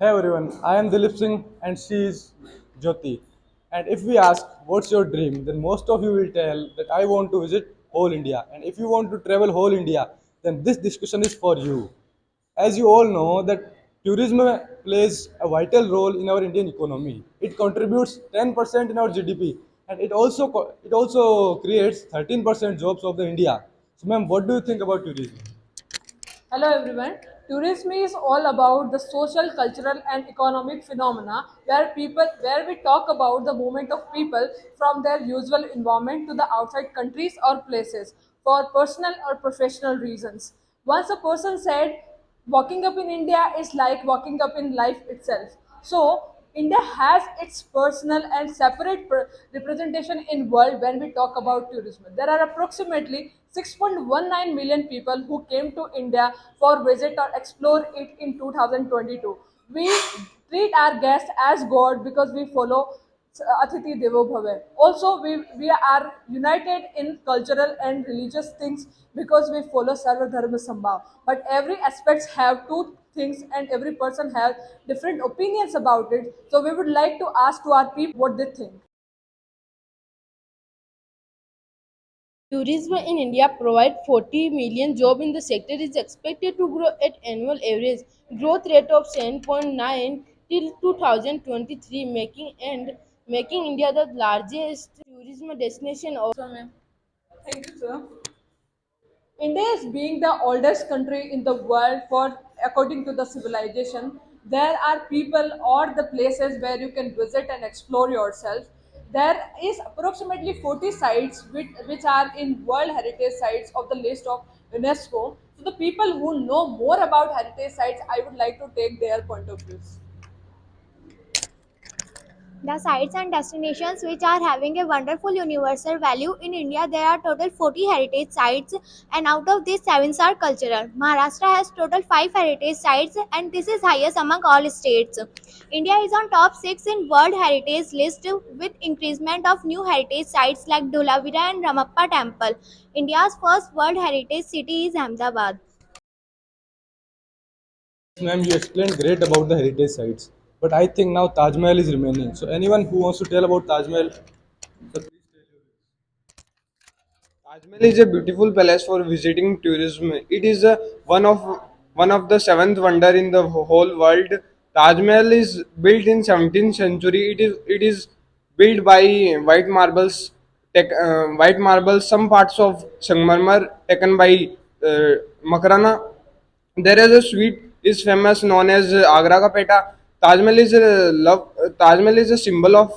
Hey everyone, I am Dilip Singh and she is Jyoti. And if we ask what's your dream, then most of you will tell that I want to visit whole India. And if you want to travel whole India, then this discussion is for you. As you all know that tourism plays a vital role in our Indian economy. It contributes 10% in our GDP and it also creates 13% jobs of the India. So ma'am, what do you think about tourism? Hello everyone. Tourism is all about the social, cultural and economic phenomena where we talk about the movement of people from their usual environment to the outside countries or places for personal or professional reasons. Once a person said walking up in India is like walking up in life itself. So India has its personal and separate representation in world when we talk about tourism. There are approximately 6.19 million people who came to India for visit or explore it in 2022. We treat our guests as God because we follow Atiti Devo Bhave. Also, we are united in cultural and religious things because we follow Sarva Dharma Sambhav. But every aspects have two things and every person has different opinions about it. So we would like to ask to our people what they think. Tourism in India provides 40 million jobs in the sector is expected to grow at annual average growth rate of 7.9 till 2023 making India the largest tourism destination of Thank you, sir. India is being the oldest country in the world for according to the civilization. There are people or the places where you can visit and explore yourself. There is approximately 40 sites which are in World Heritage Sites of the list of UNESCO. So the people who know more about heritage sites, I would like to take their point of views. The sites and destinations which are having a wonderful universal value in India, there are total 40 heritage sites, and out of these 7 are cultural. Maharashtra has total 5 heritage sites, and this is highest among all states. India is on top 6 in World Heritage list with increasement of new heritage sites like Dholavira and Ramappa Temple. India's first World Heritage city is Ahmedabad. Ma'am, you explained great about the heritage sites, but I think now Taj Mahal is remaining. So anyone who wants to tell about Taj Mahal, so Taj Mahal is a beautiful palace for visiting tourism. It is one of the seventh wonder in the whole world. Taj Mahal is built in 17th century. It is built by white marbles, white marbles. Some parts of Sangmarmar taken by Makarana. There is a sweet is famous known as Agra ka Peta. Taj Mahal is a love. Taj Mahal is a symbol of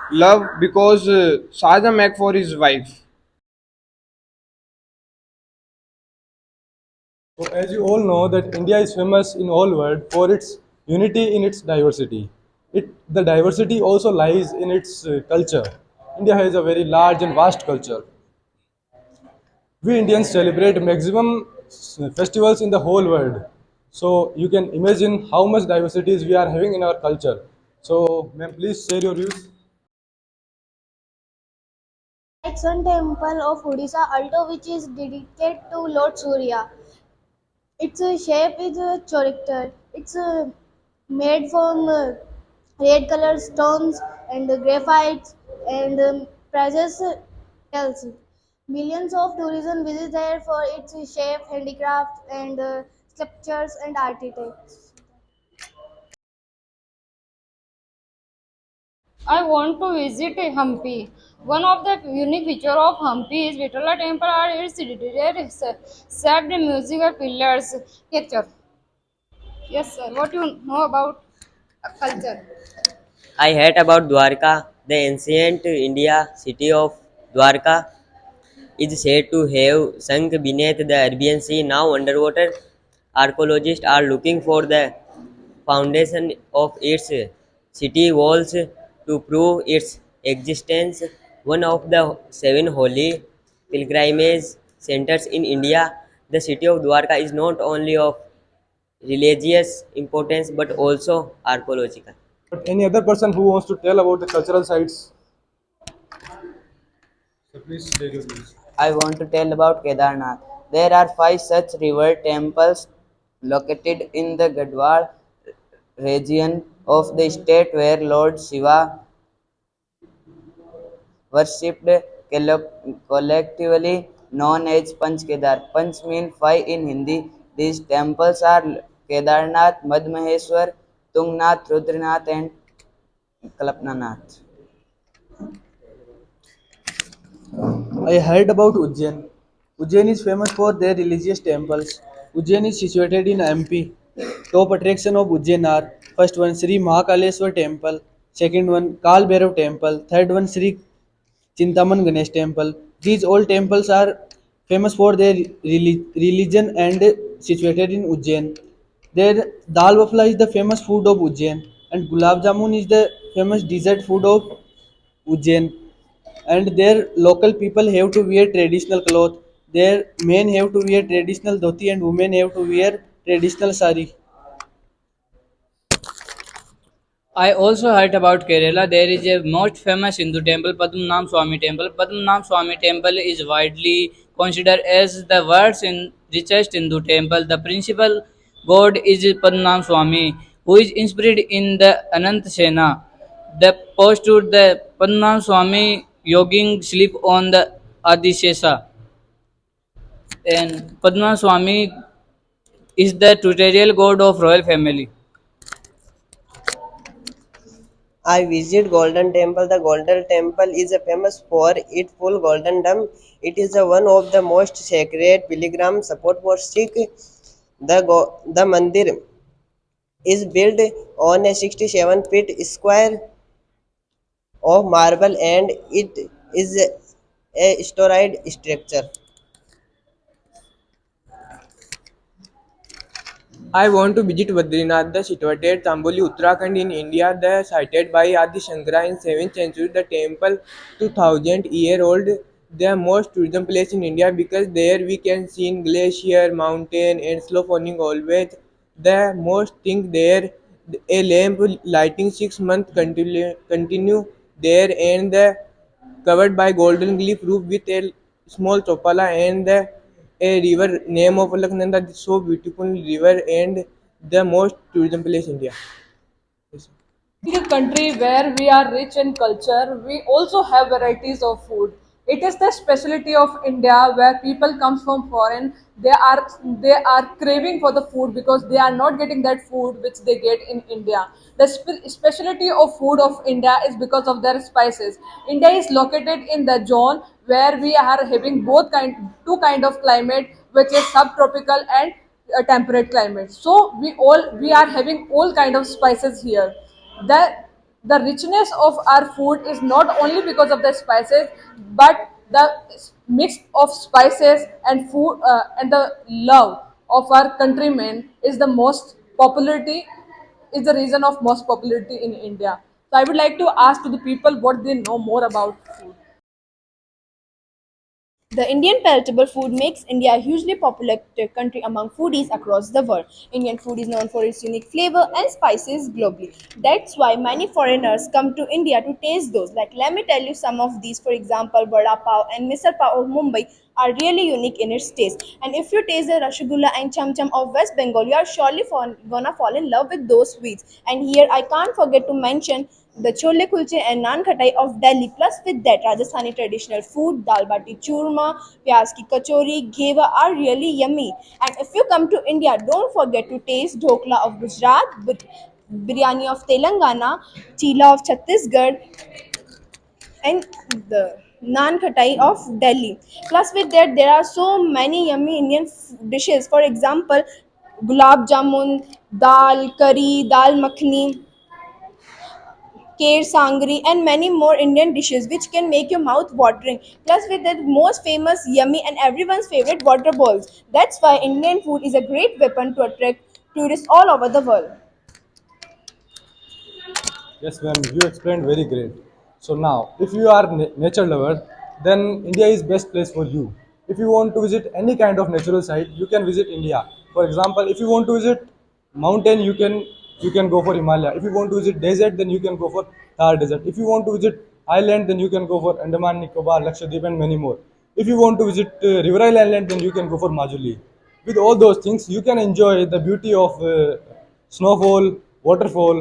love because Shah Jahan make for his wife. as you all know that India is famous in all world for its unity in its diversity. The diversity also lies in its culture. India has a very large and vast culture. We Indians celebrate maximum festivals in the whole world. So you can imagine how much diversities we are having in our culture. So, ma'am, please share your views. Like Sun Temple of Odisha, Alto, which is dedicated to Lord Surya. Its shape is chorister. It's made from red color stones and graphite and precious tells. Millions of tourism visit there for its shape, handicraft, and sculptures and architects. I want to visit Hampi. One of the unique features of Hampi is Vitala Temple are its shaped musical pillars. Picture. Yes, sir. What you know about culture? I heard about Dwarka. The ancient India city of Dwarka is said to have sunk beneath the Arabian Sea. Now underwater, archaeologists are looking for the foundation of its city walls to prove its existence. One of the seven holy pilgrimage centers in India, the city of Dwarka is not only of religious importance but also archaeological. But any other person who wants to tell about the cultural sites, so please share your views. I want to tell about Kedarnath. There are 5 such river temples located in the Gadwal region of the state where Lord Shiva worshipped collectively known as Panch Kedar. Panch means five in Hindi. These temples are Kedarnath, Madhmaheshwar, Tungnath, Rudranath and Kalpanath. I heard about Ujjain. Ujjain is famous for their religious temples. Ujjain is situated in MP. Top attraction of Ujjain are first one Sri Mahakaleshwar Temple, second one Kal Bhairav Temple, third one Sri Chintaman Ganesh Temple. These all temples are famous for their religion and situated in Ujjain. Their dal bafla is the famous food of Ujjain, and gulab jamun is the famous dessert food of Ujjain. And their local people have to wear traditional cloth. Their men have to wear traditional dhoti and women have to wear traditional sari. I also heard about Kerala. There is a most famous Hindu temple, Padmanabh Swami Temple. Padmanabh Swami Temple is widely considered as the world's richest Hindu temple. The principal god is Padmanabh Swami, who is inspired in the Anant Sena. The posture the Padmanabh Swami yoging sleep on the Adishesa. And Padmanabh Swami is the tutorial god of royal family. I visit Golden Temple. The Golden Temple is famous for its full golden dome. It is one of the most sacred pilgrim spot for Sikh. The mandir is built on a 67 feet square of marble and it is a storied structure. I want to visit Badrinath, the situated Tamboli, Uttarakhand in India, the sited by Adi Shankara in 7th century. The temple 2000-year-old, the most tourism place in India because there we can see glacier, mountain and slow falling always. The most thing there, a lamp lighting 6 months continue there and the covered by golden leaf roof with a small chopala and a river name of Alaknanda, so beautiful river and the most tourism place in India. Yes. Being a country where we are rich in culture, we also have varieties of food. It is the specialty of India where people come from foreign. They are craving for the food because they are not getting that food which they get in India. The specialty of food of India is because of their spices. India is located in the zone where we are having two kind of climate, which is subtropical and temperate climate. So we are having all kind of spices here. The richness of our food is not only because of the spices, but the mix of spices and food and the love of our countrymen is the reason of most popularity in India. So I would like to ask to the people what they know more about food. The Indian palatable food makes India a hugely popular country among foodies across the world. Indian food is known for its unique flavor and spices globally. That's why many foreigners come to India to taste those. Like, let me tell you some of these. For example, vada pav and misal pav of Mumbai are really unique in its taste. And if you taste the rasgulla and cham cham of West Bengal, you are surely gonna fall in love with those sweets. And here I can't forget to mention the chole kulche and naan khatai of Delhi. Plus, with that, Rajasthani traditional food, dal bati churma, pyaz ki kachori, gheva are really yummy. And if you come to India, don't forget to taste dhokla of Gujarat, biryani of Telangana, chila of Chhattisgarh, and the naan khatai of Delhi. Plus, with that, there are so many yummy Indian dishes. For example, gulab jamun, dal curry, dal makhni, kher sangri, and many more Indian dishes which can make your mouth watering. Plus, with the most famous, yummy, and everyone's favorite water balls. That's why Indian food is a great weapon to attract tourists all over the world. Yes, ma'am, you explained very great. So now, if you are nature lover, then India is best place for you. If you want to visit any kind of natural site, you can visit India. For example, if you want to visit mountain, you can go for Himalaya. If you want to visit desert, then you can go for Thar Desert. If you want to visit island, then you can go for Andaman, Nicobar, Lakshadweep, and many more. If you want to visit Riverine Island, then you can go for Majuli. With all those things, you can enjoy the beauty of snowfall, waterfall,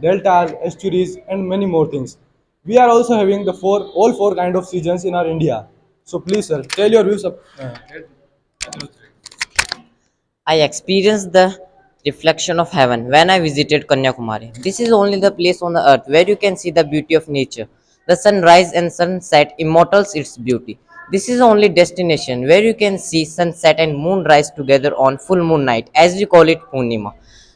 deltas, estuaries, and many more things. We are also having the all four kind of seasons in our India. So please, sir, tell your views. I experienced the reflection of heaven when I visited Kanyakumari. This is only the place on the earth where you can see the beauty of nature. The sunrise and sunset immortals its beauty. This is only destination where you can see sunset and moonrise together on full moon night, as we call it Purnima.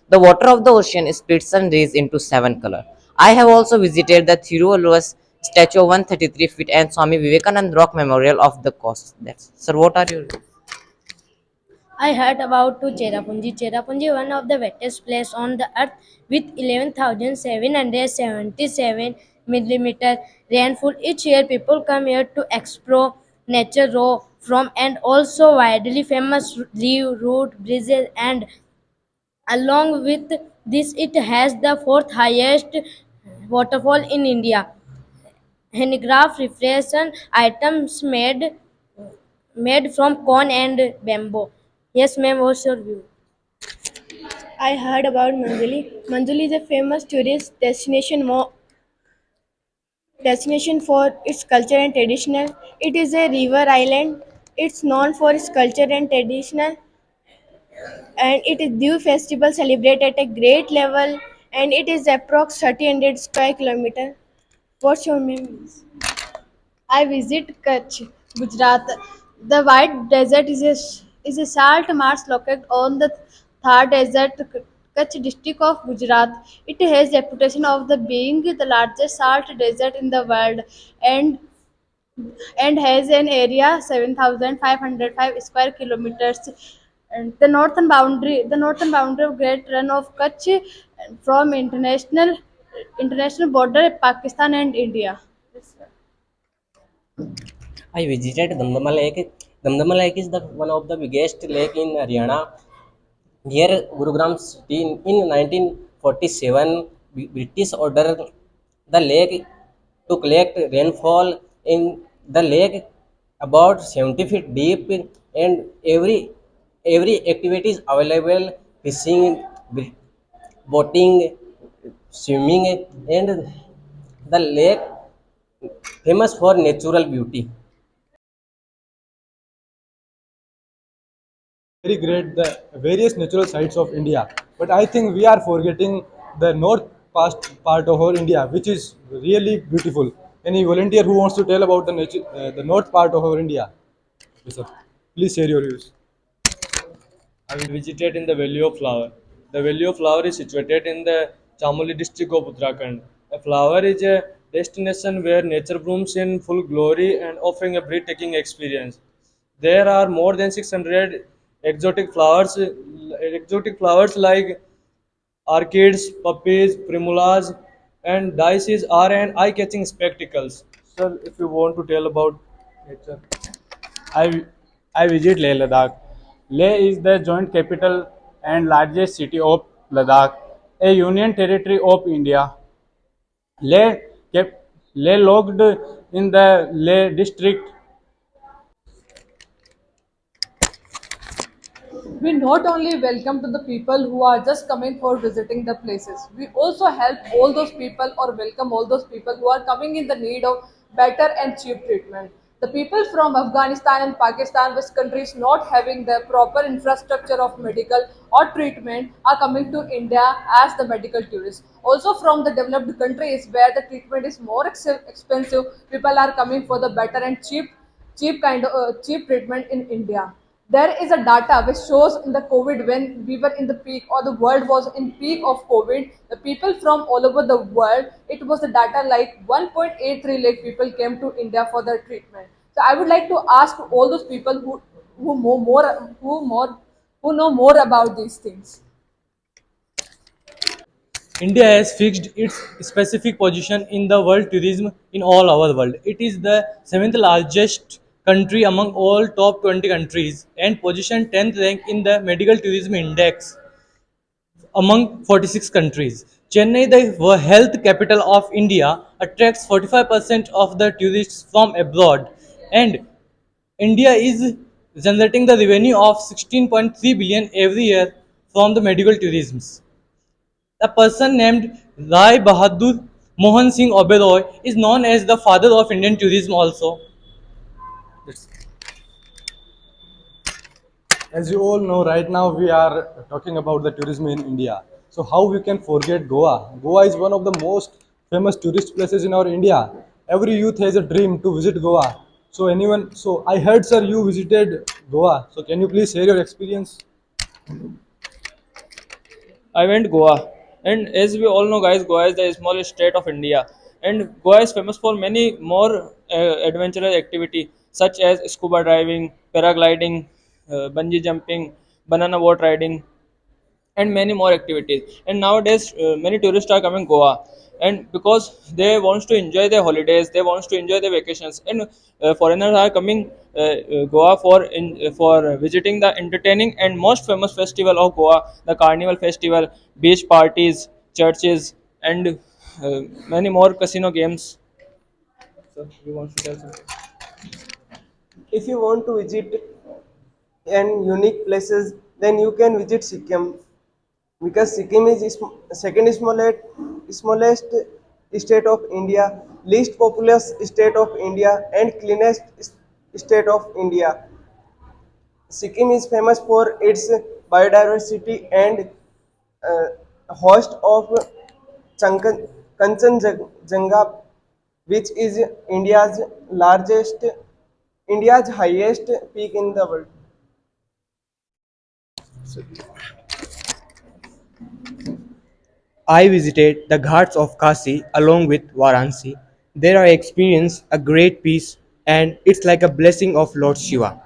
The water of the ocean splits sun rays into seven color. I have also visited the Thiruvalluvar's statue of 133 feet and Swami Vivekanand Rock Memorial of the coast. That's sir. What are your I heard about to Cherrapunji. Cherrapunji, one of the wettest place on the earth with 11,777 millimeter rainfall each year. People come here to explore nature raw from and also widely famous leaf root bridges and along with this it has the fourth highest waterfall in India. Handicraft reflection items made from corn and bamboo. Yes, ma'am, what's your view? I heard about Manjuli. Manjuli is a famous tourist destination for its culture and traditional. It is a river island. It's known for its culture and traditional, and it is Dew festival celebrated at a great level, and it is approx 30 square kilometer. What's your name? I visit Kutch, Gujarat. The White Desert is a salt marsh located on the Thar Desert, Kutch district of Gujarat. It has reputation of the being the largest salt desert in the world and and has an area 7,505 square kilometers. And the northern boundary of Great Run of Kutch from international border Pakistan and India. I visited Damdama Lake. Damdama Lake is the one of the biggest lake in Haryana. Near Gurugram city in 1947, British ordered the lake to collect rainfall in the lake about 70 feet deep, and every activity is available: fishing, boating, swimming, and the lake famous for natural beauty. Very great the various natural sites of India. But I think we are forgetting the north part of our India, which is really beautiful. Any volunteer who wants to tell about the north part of our India? Yes, sir. Please share your views. I visited in the Valley of Flower. The Valley of Flower is situated in the Chamoli district of Uttarakhand. A flower is a destination where nature blooms in full glory and offering a breathtaking experience. There are more than 600 exotic flowers like orchids, poppies, primulas, and daisies are an eye-catching spectacles. Sir, if you want to tell about nature. I, I visit Leh Ladakh. Leh is the joint capital and largest city of Ladakh, a union territory of India. Leh, cap- Leh located in the Leh district. We not only welcome to the people who are just coming for visiting the places, we also help all those people or welcome all those people who are coming in the need of better and cheap treatment. The people from Afghanistan and Pakistan, which countries not having the proper infrastructure of medical or treatment, are coming to India as the medical tourists. Also from the developed countries where the treatment is more expensive, people are coming for the better and cheap treatment in India. There is a data which shows in the COVID when we were in the peak or the world was in peak of COVID, the people from all over the world, it was the data like 1.83 lakh people came to India for their treatment. So I would like to ask all those people who know more who know more about these things. India has fixed its specific position in the world tourism in all our world. It is the seventh largest country among all top 20 countries and position 10th rank in the medical tourism index among 46 countries. Chennai, the health capital of India, attracts 45% of the tourists from abroad, and India is generating the revenue of 16.3 billion every year from the medical tourism. A person named Rai Bahadur Mohan Singh Oberoi is known as the father of Indian tourism also. As you all know, right now we are talking about the tourism in India. So how we can forget Goa? Goa is one of the most famous tourist places in our India. Every youth has a dream to visit Goa. So I heard, sir, you visited Goa. So can you please share your experience? I went Goa, and as we all know, guys, Goa is the smallest state of India, and Goa is famous for many more adventurous activity such as scuba diving, paragliding, bungee jumping, banana boat riding, and many more activities. And nowadays many tourists are coming Goa, and because they wants to enjoy their holidays, they wants to enjoy their vacations, and foreigners are coming Goa for visiting the entertaining and most famous festival of Goa, the Carnival Festival, beach parties, churches, and many more casino games. So you want to tell something? If you want to visit and unique places, then you can visit Sikkim because Sikkim is second smallest state of India, least populous state of India, and cleanest state of India. Sikkim is famous for its biodiversity and host of Kanchenjunga, which is largest, India's highest peak in the world. I visited the Ghats of Kasi along with Varanasi. There I experienced a great peace, and it's like a blessing of Lord Shiva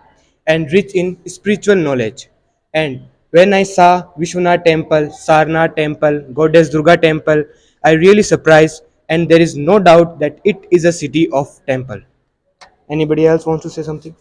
and rich in spiritual knowledge. And when I saw Vishwanath temple, Sarnath temple, Goddess Durga temple, I really surprised, and there is no doubt that it is a city of temple. Anybody else wants to say something?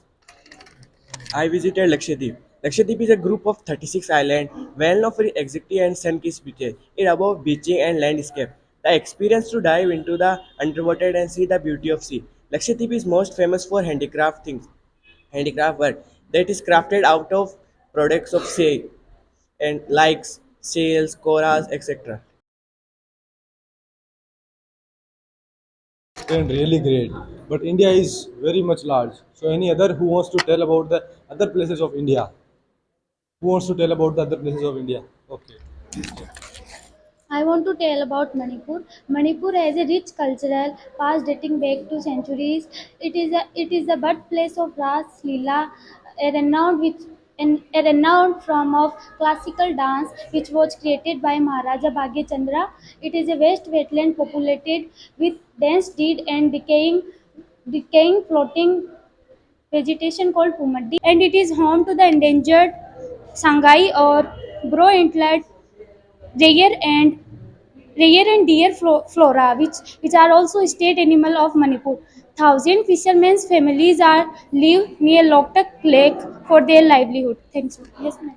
I visited Lakshadweep. Lakshadweep is a group of 36 islands, well known for its exotic and sun-kissed beaches. It above beaching and landscape. The experience to dive into the underwater and see the beauty of sea. Lakshadweep is most famous for handicraft work that is crafted out of products of sea and likes sails, corals, etc. And really great. But India is very much large. So any other who wants to tell about the other places of India? Who wants to tell about the other places of India? Okay. I want to tell about Manipur. Manipur has a rich cultural past dating back to centuries. It is the birthplace of Ras Leela, a renowned a renowned form of classical dance which was created by Maharaja Bhagya Chandra. It is a vast wetland populated with dense dead and decaying floating vegetation called Pumaddi, and it is home to the endangered Sangai or Bro antlered rare and deer flora, which are also state animal of Manipur. Thousand fishermen's families are live near Loktak Lake for their livelihood. Thanks. Yes, ma'am.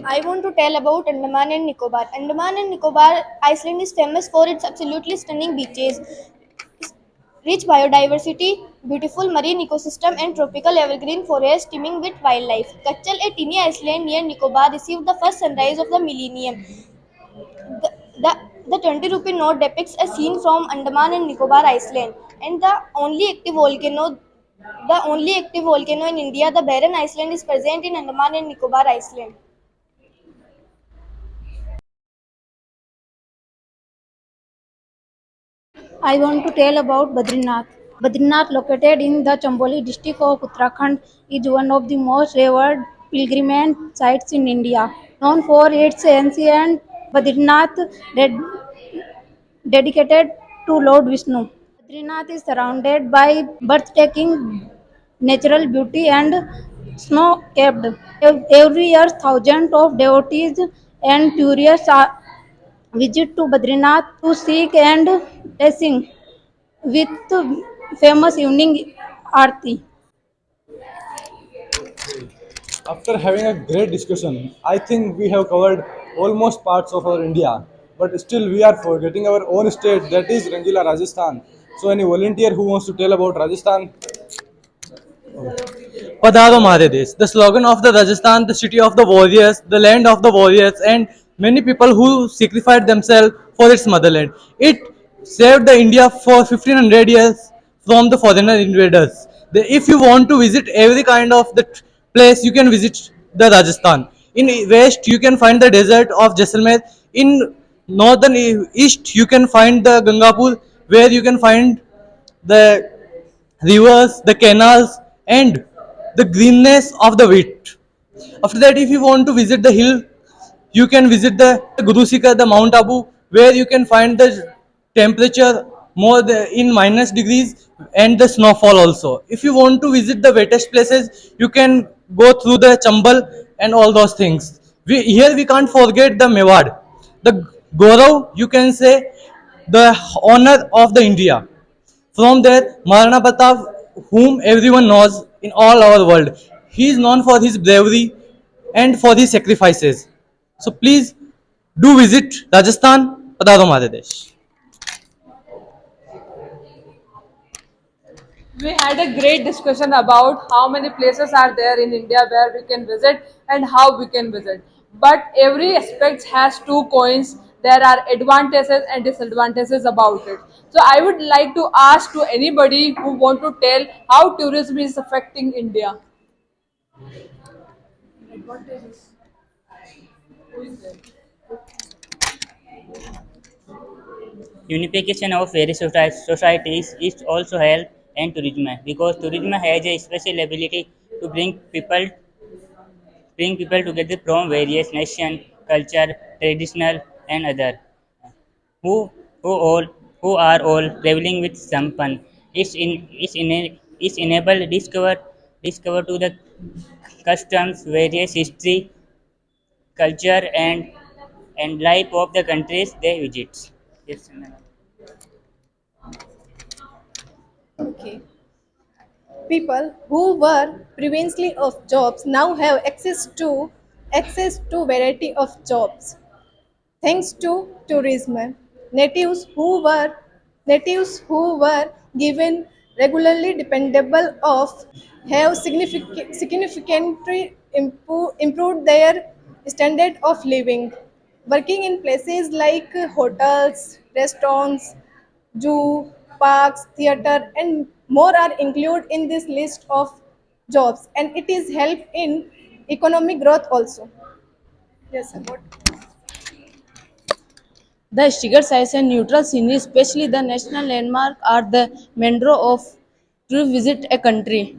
I want to tell about Andaman and Nicobar. Andaman and Nicobar Island is famous for its absolutely stunning beaches, rich biodiversity, beautiful marine ecosystem, and tropical evergreen forest teeming with wildlife. Kachal, a teeny island near Nicobar, received the first sunrise of the millennium. The, the, the 20 rupee note depicts a scene from Andaman and Nicobar Island, and the only active volcano in India, the barren island, is present in Andaman and Nicobar Island. I want to tell about Badrinath. Badrinath, located in the Chamboli district of Uttarakhand, is one of the most revered pilgrimage sites in India. Known for its ancient Badrinath ded- dedicated to Lord Vishnu. Badrinath is surrounded by breathtaking natural beauty and snow-capped. Every year, thousands of devotees and tourists visit to Badrinath to seek and blessing with famous evening aarti. After having a great discussion, I think we have covered almost parts of our India, but still we are forgetting our own state, that is Rangila, Rajasthan. So, any volunteer who wants to tell about Rajasthan? Padharo Mahare Desh, the slogan of the Rajasthan, the city of the warriors, the land of the warriors, and many people who sacrificed themselves for its motherland. It saved the India for 1500 years from the foreigner invaders. If you want to visit every kind of the place, you can visit the Rajasthan. In west, you can find the desert of Jaisalmer. In northern east, you can find the Gangapur, where you can find the rivers, the canals, and the greenness of the wheat. After that, if you want to visit the hill, you can visit the Guru Sikar, the Mount Abu, where you can find the temperature in minus degrees and the snowfall also. If you want to visit the wettest places, you can go through the Chambal and all those things. Here we can't forget the Mewad, the Gaurav, you can say, the honor of the India. From there, Maharana Pratap, whom everyone knows in all our world, he is known for his bravery and for his sacrifices. So please do visit Rajasthan, Padaro Mare Desh. We had a great discussion about how many places are there in India where we can visit and how we can visit. But every aspect has two coins. There are advantages and disadvantages about it. So I would like to ask to anybody who want to tell how tourism is affecting India. Advantages. Who is there? Unification of various societies is also help and tourism because tourism has a special ability to bring people together from various nations, culture, traditional and other who who are all traveling with some fun. It's enable discover to the customs, various history, culture and life of the countries they visit. Yes, ma'am. Okay. People who were previously of jobs now have access to variety of jobs thanks to tourism. Natives who were given regularly dependable of have significantly improved their standard of living, working in places like hotels, restaurants, zoo, parks, theater, and more are included in this list of jobs, and it is help in economic growth also. Yes, sir. What? The historical sites and neutral scenery, especially the national landmark, are the main draw of to visit a country.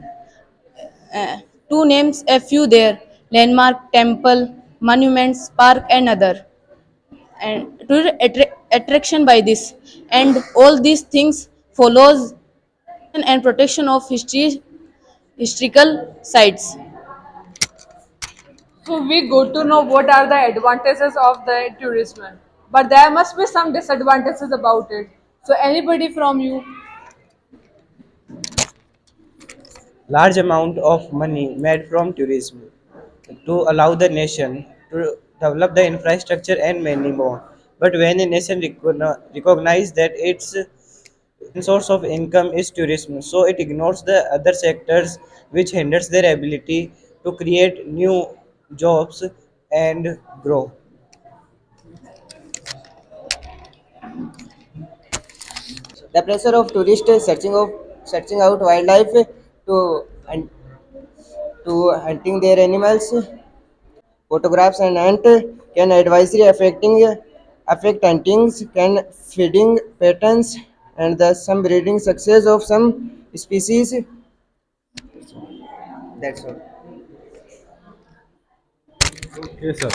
To names a few there: landmark, temple, monuments, park, and other. And to attraction by this, and all these things follows and protection of historical sites. So we got to know what are the advantages of the tourism, but there must be some disadvantages about it. So anybody from you? Large amount of money made from tourism to allow the nation to develop the infrastructure and many more. But when a nation recognizes that its source of income is tourism, so it ignores the other sectors which hinders their ability to create new jobs and grow. The pressure of tourists searching out wildlife to and to hunting their animals, photographs and ant can advisory affect huntings, can feeding patterns and the some breeding success of some species. That's all. Okay, sir.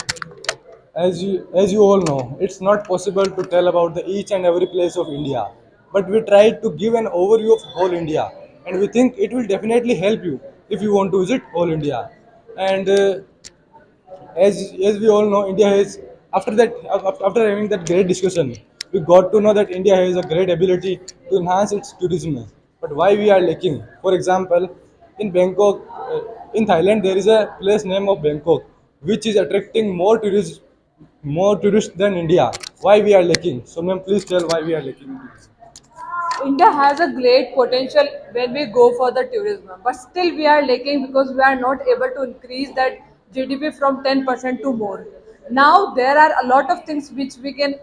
As you all know, it's not possible to tell about the each and every place of India, but we tried to give an overview of whole India, and we think it will definitely help you if you want to visit whole India. And as we all know, India has after having that great discussion, we got to know that India has a great ability to enhance its tourism. But why we are lacking? For example, in Bangkok, in Thailand, there is a place named of Bangkok, which is attracting more tourists than India. Why we are lacking? So, ma'am, please tell why we are lacking. India has a great potential when we go for the tourism, but still we are lacking because we are not able to increase that GDP from 10% to more. Now there are a lot of things which we can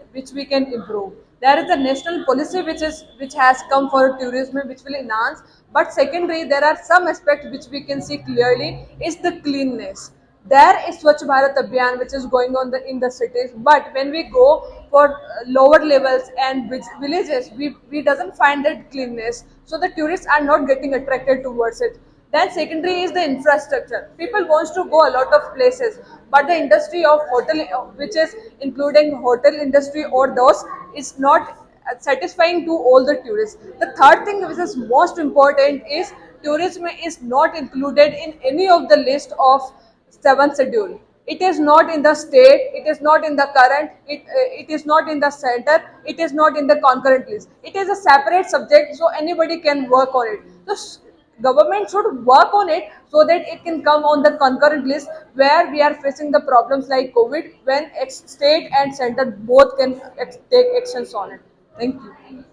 improve. There is a national policy which has come for tourism which will enhance, but secondary there are some aspects which we can see clearly is the cleanness. There is Swachh Bharat Abhiyan which is going on in the cities, but when we go for lower levels and villages, we doesn't find that cleanness, so the tourists are not getting attracted towards it. Then secondary is the infrastructure. People wants to go a lot of places, but the industry of hotel, which is including hotel industry or those, is not satisfying to all the tourists. The third thing which is most important is tourism is not included in any of the list of seventh schedule. It is not in the state, it is not in the current, it is not in the center, it is not in the concurrent list. It is a separate subject, so anybody can work on it. So government should work on it so that it can come on the concurrent list where we are facing the problems like COVID, when state and center both can take actions on it. Thank you.